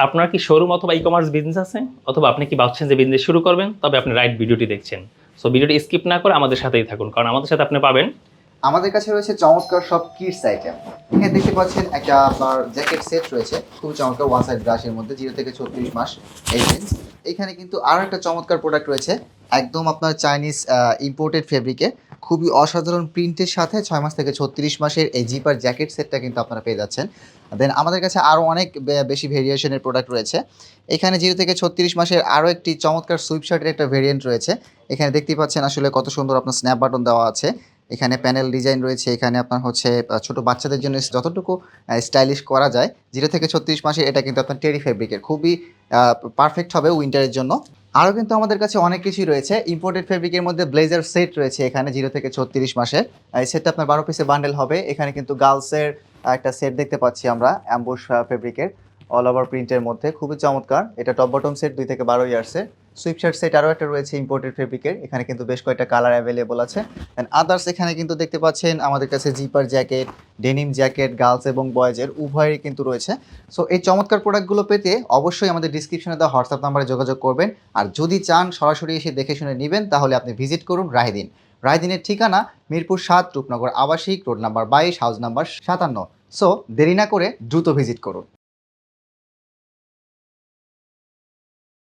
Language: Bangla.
আপনার কি শোরুম অথবা ই-কমার্স বিজনেস আছে? অথবা আপনি কি ভাবছেন যে বিজনেস শুরু করবেন? তবে আপনি রাইট ভিডিওটি দেখছেন। সো ভিডিওটি স্কিপ না করে আমাদের সাথেই থাকুন। কারণ আমাদের সাথে আপনি পাবেন আমাদের কাছে রয়েছে চমৎকার সব কিডস আইটেম। এখানে দেখতে পাচ্ছেন একটা আপনার জ্যাকেট সেট রয়েছে, খুবই চমৎকার ওয়ান সাইড ব্রাশের মধ্যে 0 থেকে 36 মাস এই রেঞ্জ। এখানে কিন্তু আরও একটা চমৎকার প্রোডাক্ট রয়েছে, একদম আপনার চাইনিজ ইম্পোর্টেড ফেব্রিকে, খুবই অসাধারণ প্রিন্টের সাথে 6 মাস থেকে 36 মাসের এই জিপার জ্যাকেট সেটটা কিন্তু আপনারা পেয়ে যাচ্ছেন। দেন আমাদের কাছে আরও অনেক বেশি ভেরিয়েশনের প্রোডাক্ট রয়েছে। এখানে 0 থেকে 36 মাসের আরও একটি চমৎকার সুইপ শার্টের একটা ভেরিয়েন্ট রয়েছে। এখানে দেখতেই পাচ্ছেন আসলে কত সুন্দর আপনার স্ন্যাপ বাটন দেওয়া আছে। এখানে প্যানেল ডিজাইন রয়েছে, এখানে আপনার হচ্ছে ছোট বাচ্চাদের জন্য যতটুকু স্টাইলিশ করা যায়। 0 থেকে 36 মাসের এটা কিন্তু আপনার টেরি ফেব্রিকের, খুবই পারফেক্ট হবে উইন্টারের জন্য। আরও কিন্তু আমাদের কাছে অনেক কিছুই রয়েছে। ইম্পোর্টেড ফেব্রিকের মধ্যে ব্লেজার সেট রয়েছে এখানে 0 থেকে 36 মাসের। এই সেটটা আপনার 12 পিসের বান্ডেল হবে। এখানে কিন্তু গার্লসের একটা সেট দেখতে পাচ্ছি আমরা, অ্যাম্বুশ ফেব্রিকের অল ওভার প্রিন্টের মধ্যে, খুবই চমৎকার। এটা টপ বটম সেট 2 থেকে 12 ইয়ার্সের। সুইপশার্ট সেট আরও একটা রয়েছে ইম্পোর্টেড ফেব্রিকের, এখানে কিন্তু বেশ কয়েকটা কালার অ্যাভেলেবল আছে। অ্যান্ড আদার্স এখানে কিন্তু দেখতে পাচ্ছেন আমাদের কাছে zipper jacket, denim jacket girls এবং বয়েজের উভয়েরই কিন্তু রয়েছে। সো এই চমৎকার প্রোডাক্টগুলো পেতে অবশ্যই আমাদের ডিসক্রিপশনে দেওয়া হোয়াটসঅ্যাপ নাম্বারে যোগাযোগ করবেন। আর যদি চান সরাসরি এসে দেখে শুনে নেবেন, তাহলে আপনি ভিজিট করুন রাহিদিন। রাহিদিনের ঠিকানা মিরপুর 7, রূপনগর আবাসিক, road number 22, house number 57। So দেরি না করে দ্রুত ভিজিট করুন।